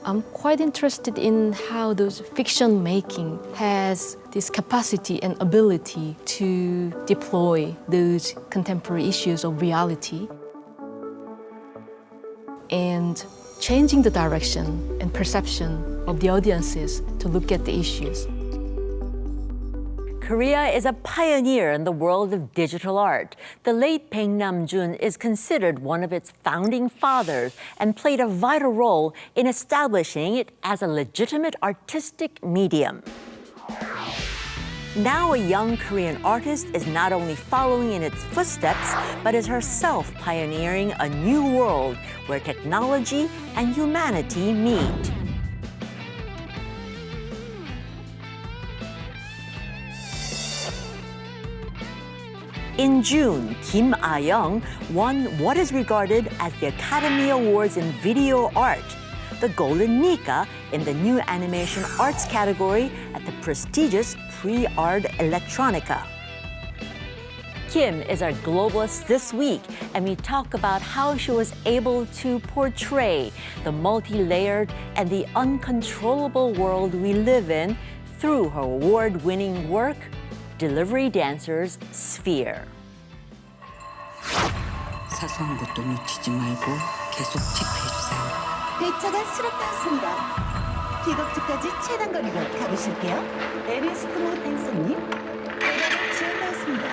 I'm quite interested in how those fiction making has this capacity and ability to deploy those contemporary issues of reality and changing the direction and perception of the audiences to look at the issues. Korea is a pioneer in the world of digital art. The late Baek Nam-jun is considered one of its founding fathers and played a vital role in establishing it as a legitimate artistic medium. Now a young Korean artist is not only following in its footsteps, but is herself pioneering a new world where technology and humanity meet. In June, Kim Ayoung won what is regarded as the Academy Awards in Video Art, the Golden Nica in the new animation arts category at the prestigious Prix Ars Electronica. Kim is our globalist this week, and we talk about how she was able to portray the multi-layered and the uncontrollable world we live in through her award-winning work, 딜리버리댄서의 Sphere. 사소한 것도 놓치지 말고 계속 체크해주세요. 배차가 수락되었습니다. 귀국지까지 최단 거리로 가보실게요. 에리스트모 댄서님, 배달을 지원되었습니다.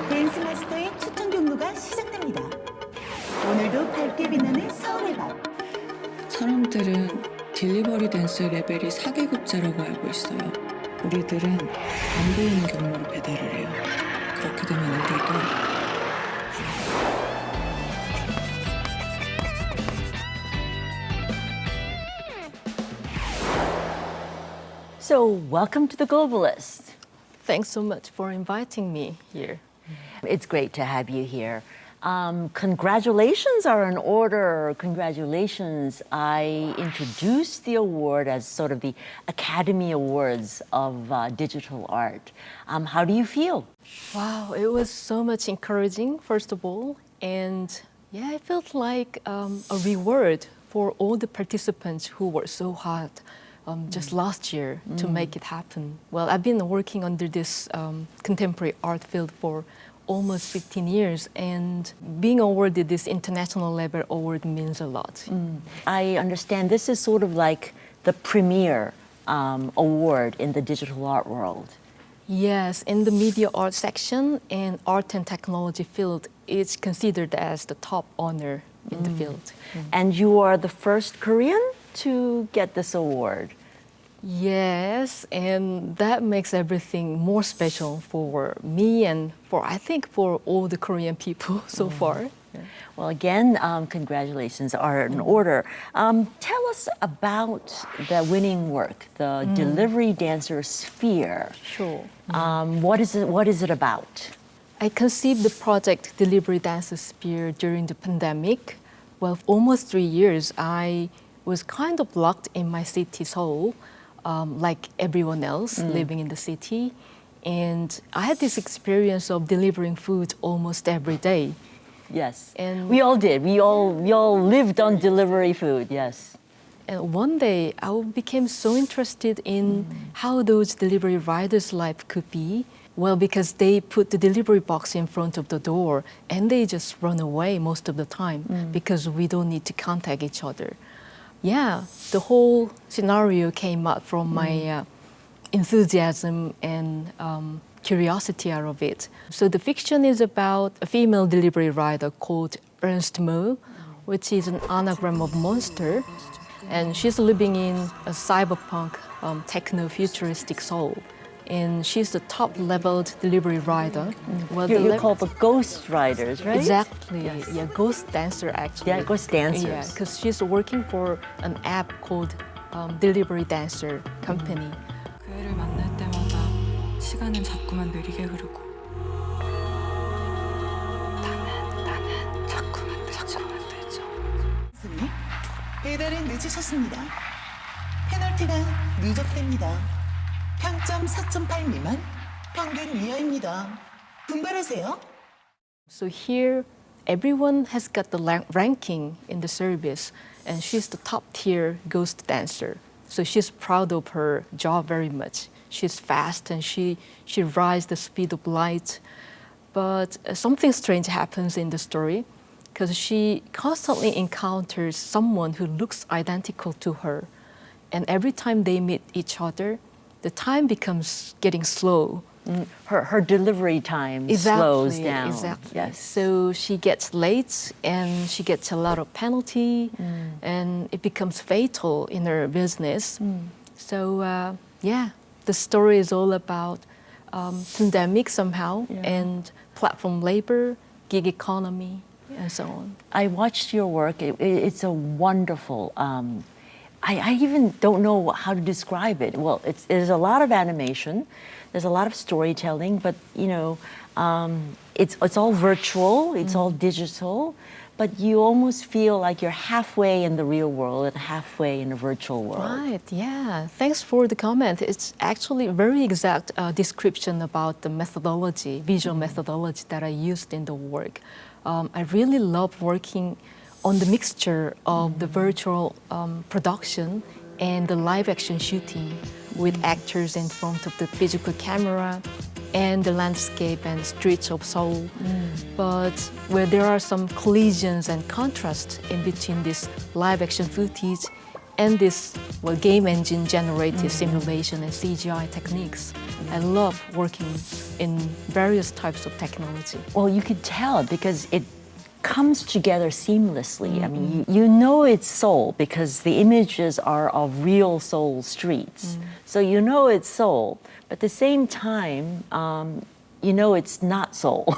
댄스 마스터의 추천 경로가 시작됩니다. 오늘도 밝게 빛나는 서울의 밤. 사람들은 딜리버리 댄스 레벨이 4계급제라고 알고 있어요. 우리들은 안 보이는 경로로 배달을 해요. 그렇게 되면 우리도 So, welcome to the Globalists. Thanks so much for inviting me here. It's great to have you here. Congratulations are in order. Congratulations. I introduced the award as sort of the Academy Awards of digital art. How do you feel? Wow, it was so much encouraging, first of all. And yeah, it felt like a reward for all the participants who worked so hard just last year to make it happen. Well, I've been working under this contemporary art field for almost 15 years, and being awarded this international level award means a lot. I understand this is sort of like the premier award in the digital art world. Yes, in the media art section and art and technology field, it's considered as the top honor in the field. And you are the first Korean to get this award. Yes, and that makes everything more special for me and I think for all the Korean people so far. Well, again, congratulations are in order. Tell us about the winning work, the 딜리버리댄서의 Sphere. Sure. What is it about? I conceived the project 딜리버리댄서의 Sphere during the pandemic. Well, for almost 3 years, I was kind of locked in my city, Seoul, like everyone else living in the city. And I had this experience of delivering food almost every day. Yes, And- we all did. We all lived on delivery food, yes. And one day, I became so interested in how those delivery riders' life could be. Well, because they put the delivery box in front of the door and they just run away most of the time because we don't need to contact each other. Yeah, the whole scenario came out from my enthusiasm and curiosity out of it. So the fiction is about a female delivery rider called Ernst Mo, which is an anagram of monster. And she's living in a cyberpunk, techno-futuristic Seoul. And she's the top-leveled delivery rider. Well, You're called the ghost riders, right? Exactly. Yes. Yeah, ghost dancer actually. Yeah, ghost dancers. Yeah, because she's working for an app called Delivery Dancer Company. 그 애를 만날 때마다 시간은 자꾸만 느리게 흐르고 나는 자꾸만 늦죠. 교수님, 배달은 늦으셨습니다. 페널티가 누적됩니다. 평점 4.8 미만, 평균 이하입니다. 분발하세요. So here, everyone has got the ranking in the service, and she's the top tier ghost dancer. So she's proud of her job very much. She's fast and she rides the speed of light. But something strange happens in the story because she constantly encounters someone who looks identical to her. And every time they meet each other, the time becomes getting slow. Her delivery time slows down. Exactly. Yes. So she gets late and she gets a lot of penalty and it becomes fatal in her business. So the story is all about pandemic somehow and platform labor, gig economy, and so on. I watched your work. It's a wonderful. I even don't know how to describe it. Well, there's a lot of animation, there's a lot of storytelling, but it's all virtual, it's all digital, but you almost feel like you're halfway in the real world and halfway in the virtual world. Right, yeah. Thanks for the comment. It's actually a very exact description about the methodology, visual methodology that I used in the work. I really love working on the mixture of the virtual production and the live action shooting with actors in front of the physical camera and the landscape and streets of Seoul. But where there are some collisions and contrasts in between this live action footage and this game engine generated simulation and CGI techniques. I love working in various types of technology. Well, you could tell because it comes together seamlessly. I mean, you know it's Seoul because the images are of real Seoul streets. So you know it's Seoul, but at the same time, you know it's not Seoul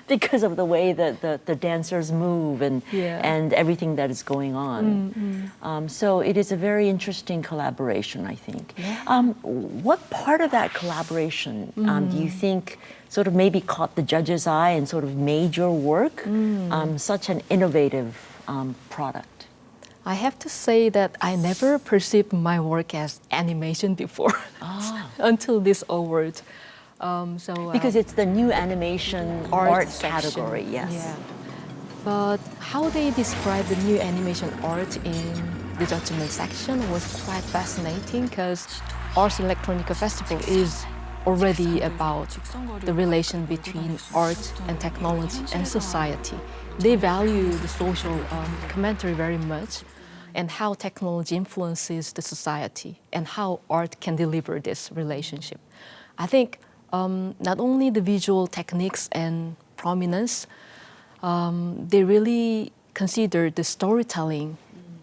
because of the way that the dancers move and everything that is going on. So it is a very interesting collaboration, I think. What part of that collaboration do you think sort of maybe caught the judge's eye and sort of made your work such an innovative product? I have to say that I never perceived my work as animation before until this award. Because it's the new animation art category, yes. Yeah. But how they describe the new animation art in the judgment section was quite fascinating because Ars Electronica Festival is already about the relation between art and technology and society. They value the social commentary very much and how technology influences the society and how art can deliver this relationship. I think not only the visual techniques and prominence, they really consider the storytelling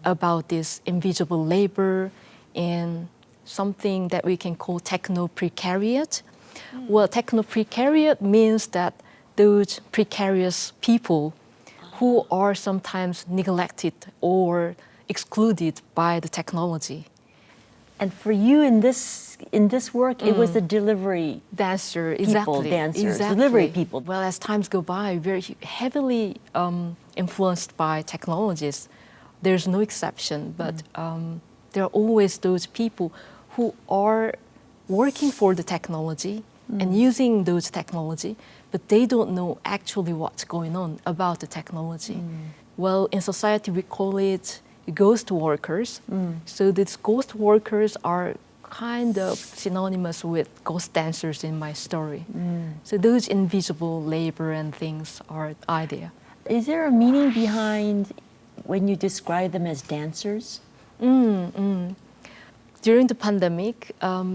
about this invisible labor and something that we can call techno-precariat. Well, techno-precariat means that those precarious people who are sometimes neglected or excluded by the technology. And for you in this work, it was the delivery dancer, people, dancers, delivery people. Well, as times go by, very heavily influenced by technologies. There's no exception, but there are always those people who are working for the technology and using those technology, but they don't know actually what's going on about the technology. Well, in society, we call it ghost workers. So these ghost workers are kind of synonymous with ghost dancers in my story. So those invisible labor and things are there. Is there a meaning behind when you describe them as dancers? During the pandemic,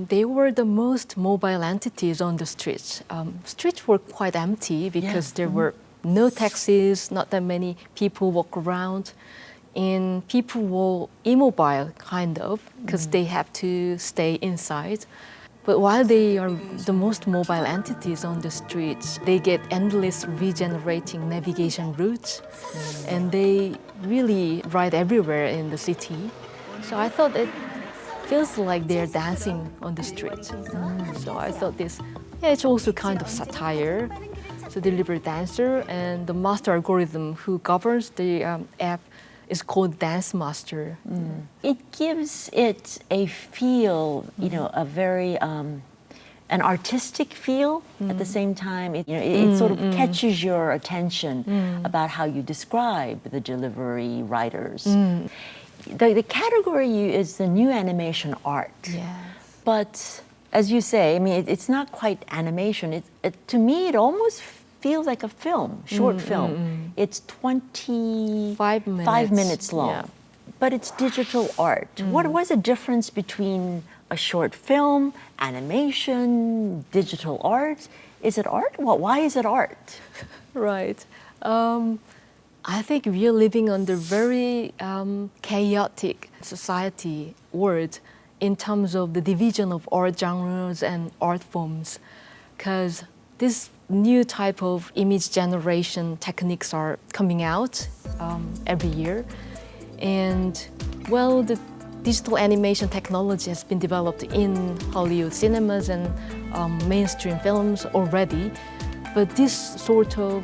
they were the most mobile entities on the streets. Streets were quite empty because there were no taxis, not that many people walk around. And people were immobile, kind of, because they have to stay inside. But while they are the most mobile entities on the streets, they get endless regenerating navigation routes, and they really ride everywhere in the city. So I thought it feels like they're dancing on the streets. So I thought it's also kind of satire. So Delivery Dancer and the master algorithm who governs the app is called Dance Master. It gives it a feel, a very an artistic feel at the same time. It sort of catches your attention about how you describe the delivery writers. The category is the new animation art. Yes. But as you say, I mean, it's not quite animation. To me, it almost feels like a film, short film. It's 25 minutes long. Yeah. But it's digital art. What was the difference between a short film, animation, digital art? Is it art? Well, why is it art? Right. I think we are living under very chaotic society world in terms of the division of art genres and art forms, because this new type of image generation techniques are coming out every year. And well, the digital animation technology has been developed in Hollywood cinemas and mainstream films already. But this sort of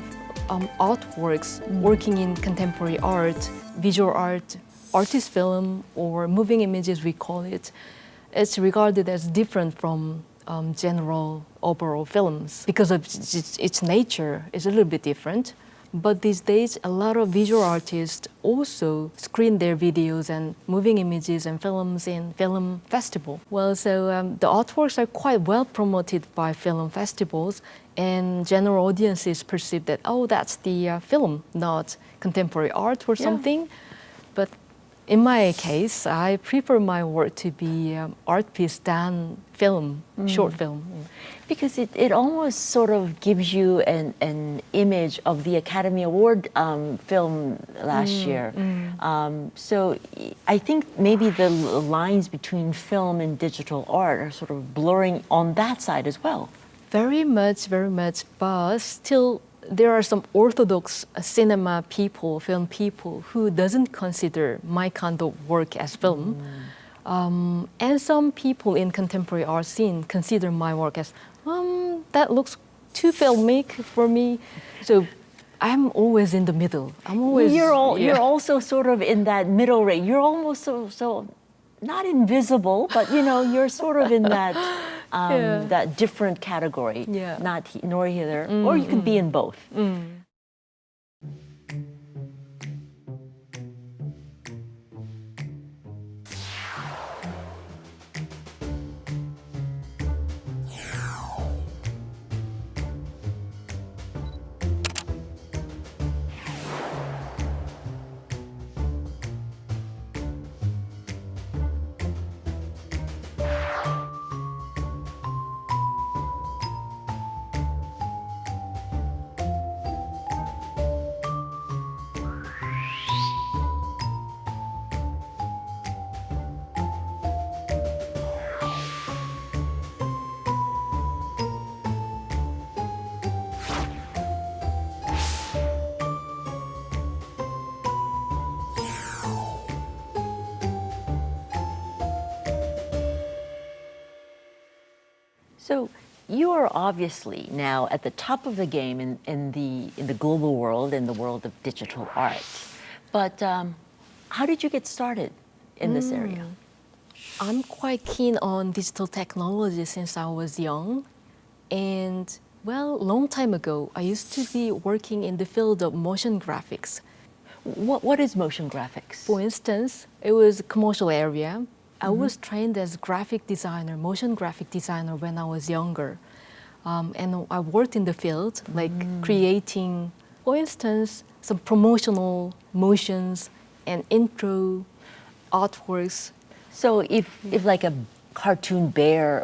artworks working in contemporary art, visual art, artist film, or moving images, we call it, it's regarded as different from general overall films because of its nature is a little bit different. But these days, a lot of visual artists also screen their videos and moving images and films in film festival. Well, so the artworks are quite well promoted by film festivals, and general audiences perceive that, oh, that's the film, not contemporary art or something. But in my case, I prefer my work to be art piece than film, short film. Because it almost sort of gives you an image of the Academy Award film last year. So I think maybe the lines between film and digital art are sort of blurring on that side as well. Very much, but still there are some orthodox cinema people, film people, who doesn't consider my kind of work as film. And some people in contemporary art scene consider my work as, that looks too filmic for me. So I'm always in the middle. You're also sort of in that middle range. You're almost so not invisible, but you're sort of in that that different category. Yeah. Not nor here, or you could be in both. So you are obviously now at the top of the game in the global world, in the world of digital art. But how did you get started in this area? I'm quite keen on digital technology since I was young. And well, long time ago, I used to be working in the field of motion graphics. What is motion graphics? For instance, it was a commercial area. I was trained as graphic designer, motion graphic designer when I was younger. And I worked in the field, like creating, for instance, some promotional motions and intro artworks. So if like a cartoon bear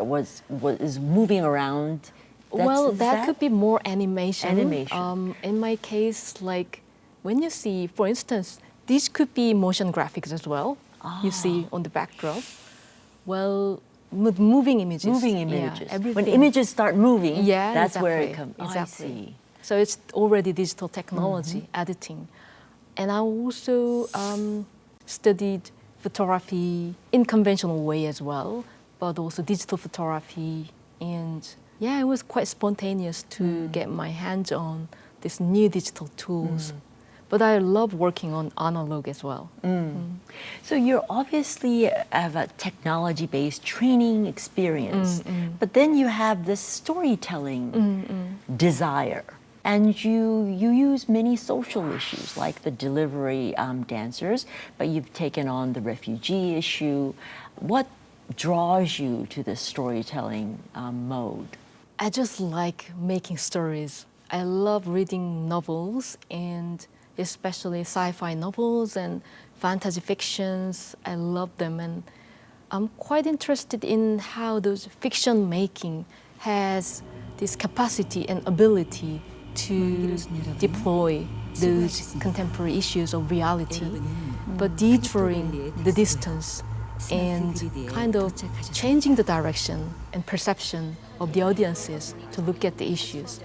is moving around, that could be more animation. Animation. In my case, like when you see, for instance, these could be motion graphics as well. You see on the backdrop. Well, moving images. Moving images. Yeah, when images start moving, that's where it comes. Exactly. I see. So it's already digital technology, editing. And I also studied photography in conventional way as well, but also digital photography. And yeah, it was quite spontaneous to get my hands on these new digital tools. But I love working on analog as well. So you obviously have a technology-based training experience, but then you have this storytelling desire. And you use many social issues like the delivery dancers, but you've taken on the refugee issue. What draws you to this storytelling mode? I just like making stories. I love reading novels, and especially sci-fi novels and fantasy fictions. I love them, and I'm quite interested in how those fiction making has this capacity and ability to deploy those contemporary issues of reality, but detouring the distance and kind of changing the direction and perception of the audiences to look at the issues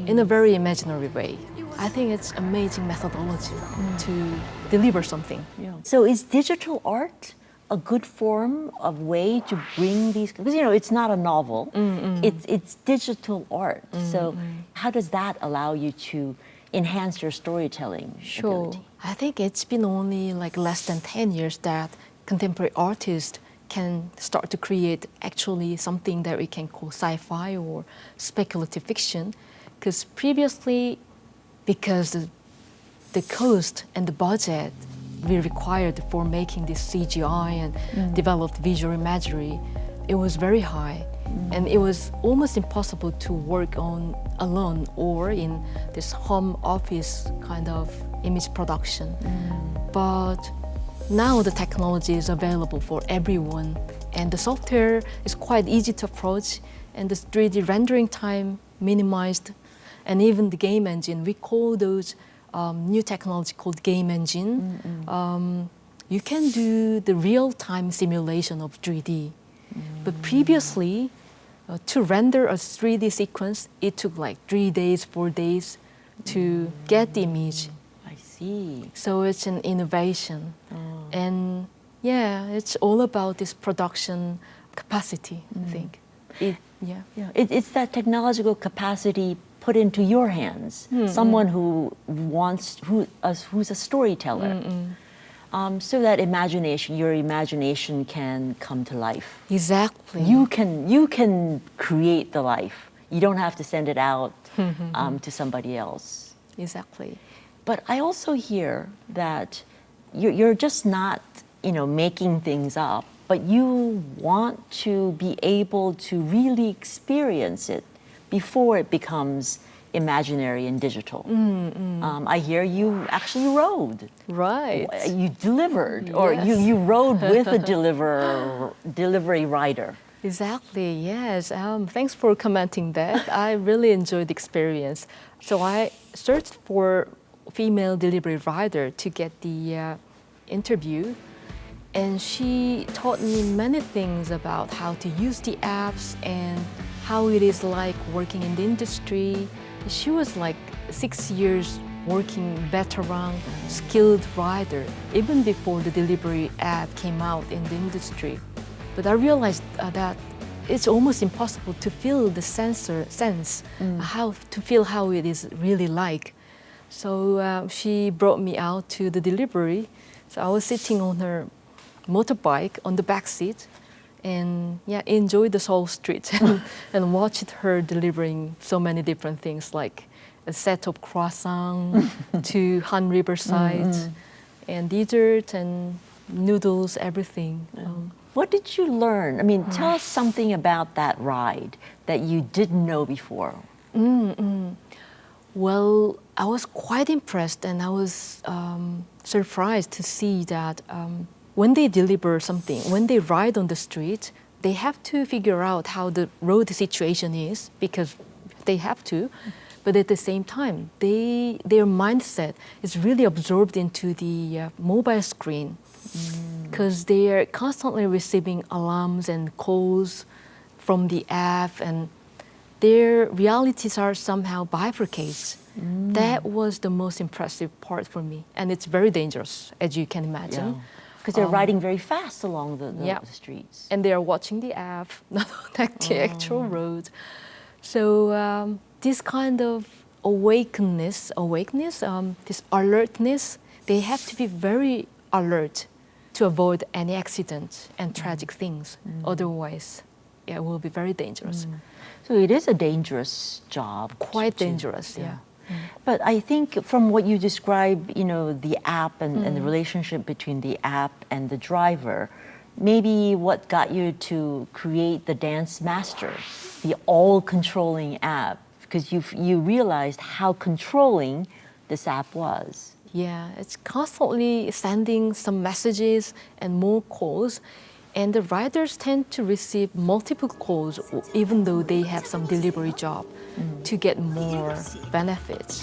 in a very imaginary way. I think it's amazing methodology to deliver something. So is digital art a good form of way to bring these, because it's not a novel, it's digital art. So how does that allow you to enhance your storytelling ability? I think it's been only like less than 10 years that contemporary artists can start to create actually something that we can call sci-fi or speculative fiction. Because previously, because the cost and the budget we required for making this CGI and developed visual imagery, it was very high. And it was almost impossible to work on alone or in this home office kind of image production. But now the technology is available for everyone, and the software is quite easy to approach, and the 3D rendering time minimized, and even the game engine, we call those new technology called game engine. You can do the real-time simulation of 3D. But previously, to render a 3D sequence, it took like 3 days, 4 days to get the image. I see. So it's an innovation. And yeah, it's all about this production capacity, I think. It's that technological capacity put into your hands. Someone who's a storyteller. So that your imagination can come to life. Exactly. You can create the life. You don't have to send it out to somebody else. Exactly. But I also hear that you're just not, making things up, but you want to be able to really experience it before it becomes imaginary and digital. I hear you actually rode. Right. You delivered, or you rode with a delivery rider. Exactly, yes. Thanks for commenting that. I really enjoyed the experience. So I searched for female delivery rider to get the interview, and she taught me many things about how to use the apps and how it is like working in the industry. She was like 6 years working veteran, skilled rider, even before the delivery app came out in the industry. But I realized that it's almost impossible to feel the sense, how to feel how it is really like. So she brought me out to the delivery. So I was sitting on her motorbike on the back seat, and enjoyed the Seoul street and watched her delivering so many different things, like a set of croissant to Han Riverside, and dessert and noodles, everything. What did you learn? I mean, tell us something about that ride that you didn't know before. Well, I was quite impressed, and I was surprised to see that when they deliver something, when they ride on the street, they have to figure out how the road situation is, because they have to. But at the same time, their mindset is really absorbed into the mobile screen, because they are constantly receiving alarms and calls from the app, and their realities are somehow bifurcated. That was the most impressive part for me. And it's very dangerous, as you can imagine. Because they're riding very fast along the streets. And they are watching the app, not like the actual road. So this kind of awakeness, this alertness. They have to be very alert to avoid any accident and tragic things. Otherwise, yeah, it will be very dangerous. So it is a dangerous job. Quite dangerous, yeah. But I think from what you describe, you know, the app and the relationship between the app and the driver, maybe what got you to create the Dance Master, the all-controlling app, because you realized how controlling this app was. Yeah, it's constantly sending some messages and more calls. And the riders tend to receive multiple calls even though they have some delivery job to get more benefits.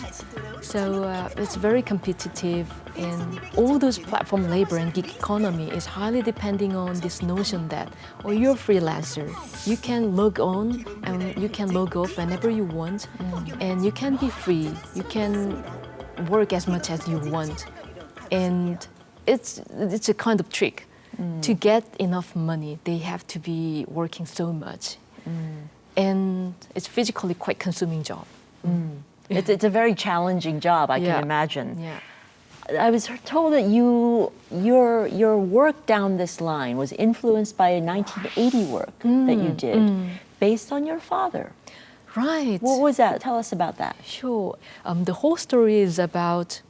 So it's very competitive, and all those platform labor and gig economy is highly depending on this notion that, oh, you're a freelancer. You can log on and you can log off whenever you want, and you can be free. You can work as much as you want. And it's a kind of trick. To get enough money, they have to be working so much. And it's physically quite consuming job. It's a very challenging job, I can imagine. Yeah. I was told that your work down this line was influenced by a 1980 work that you did, based on your father. Right. What was that? Tell us about that. Sure. The whole story is about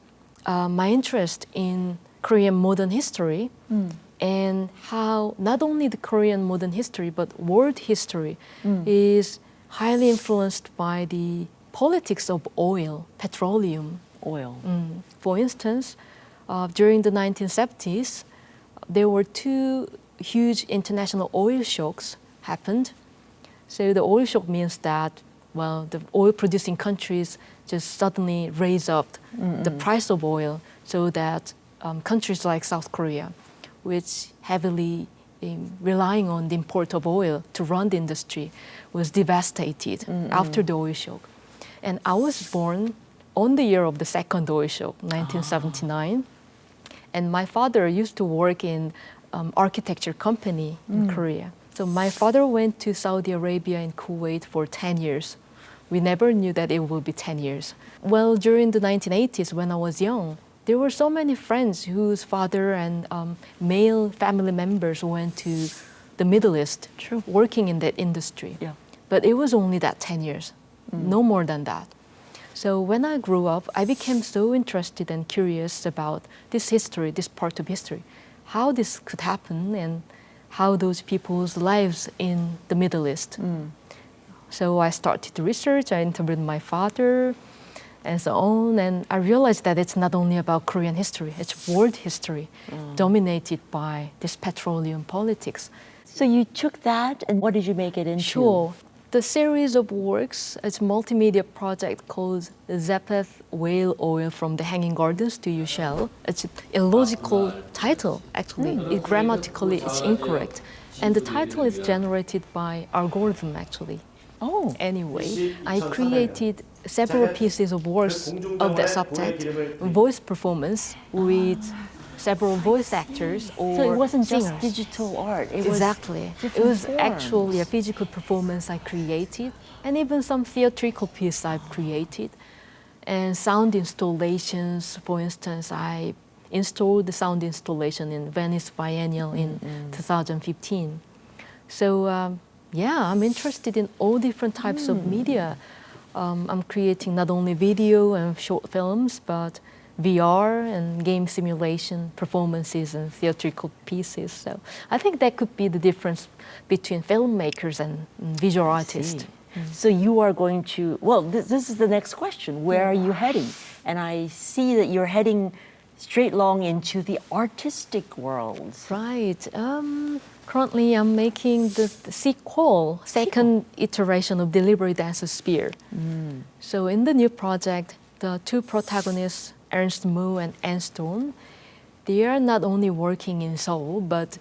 my interest in Korean modern history and how not only the Korean modern history but world history is highly influenced by the politics of oil, petroleum. Oil. For instance, during the 1970s, there were two huge international oil shocks happened. So the oil shock means that, well, the oil-producing countries just suddenly raise up the price of oil so that countries like South Korea, which heavily relying on the import of oil to run the industry, was devastated after the oil shock. And I was born on the year of the second oil shock, 1979. And my father used to work in architecture company in Korea. So my father went to Saudi Arabia and Kuwait for 10 years. We never knew that it would be 10 years. Well, during the 1980s, when I was young, there were so many friends whose father and male family members went to the Middle East, working in that industry. Yeah. But it was only that 10 years, no more than that. So when I grew up, I became so interested and curious about this history, this part of history, how this could happen and how those people's lives in the Middle East. So I started to research, I interviewed my father, and so on, and I realized that it's not only about Korean history, it's world history, dominated by this petroleum politics. So you took that, and what did you make it into? Sure. The series of works, it's a multimedia project called Zapeth Whale Oil from the Hanging Gardens to Your Shell. It's an illogical title, actually. Grammatically, it's incorrect. And the title is generated by algorithm, actually. Oh. Anyway, I created several pieces of works of that subject, voice performance with several voice actors or So it wasn't singers. just digital art. It Exactly. Was it was forms. actually a physical performance I created, and even some theatrical piece I've created. And sound installations, for instance, I installed the sound installation in Venice Biennial in 2015. So yeah, I'm interested in all different types of media. I'm creating not only video and short films, but VR and game simulation performances and theatrical pieces. So I think that could be the difference between filmmakers and visual artists. So you are going to, well, this is the next question. Where are you heading? And I see that you're heading straight along into the artistic world. Right. Currently, I'm making the sequel, second iteration of 딜리버리댄서의 Spear. So in the new project, the two protagonists, Ernst Mu and Anne Stone, they are not only working in Seoul, but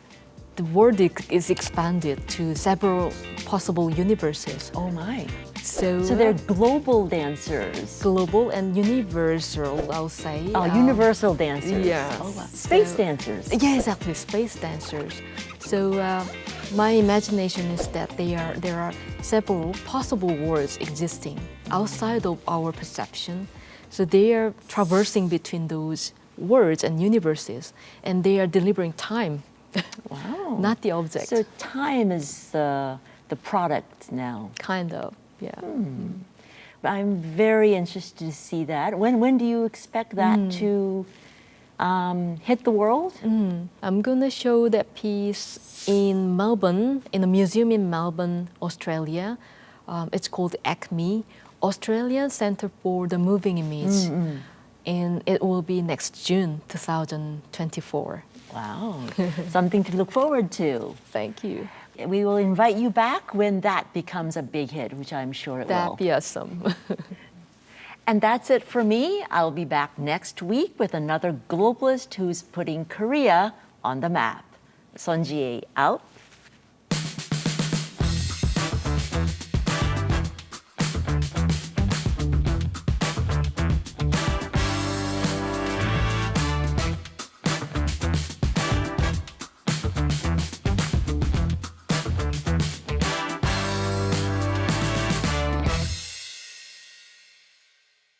the world is expanded to several possible universes. Oh my. So they're global dancers. global and universal, I'll say. Universal dancers. Yes. Oh, wow. Space So- dancers. Yeah, exactly, space dancers. So my imagination is that there are several possible worlds existing outside of our perception. So they are traversing between those worlds and universes, and they are delivering time, Wow. not the object. So time is the product now. Kind of, yeah. I'm very interested to see that. When do you expect that to hit the world? I'm gonna show that piece in Melbourne, in a museum in Melbourne, Australia. It's called ACME, Australian Centre for the Moving Image. And it will be next June 2024. Wow, something to look forward to. Thank you. We will invite you back when that becomes a big hit, which I'm sure it will. That'd be awesome. And that's it for me. I'll be back next week with another globalist who's putting Korea on the map. Son Ji-ae out.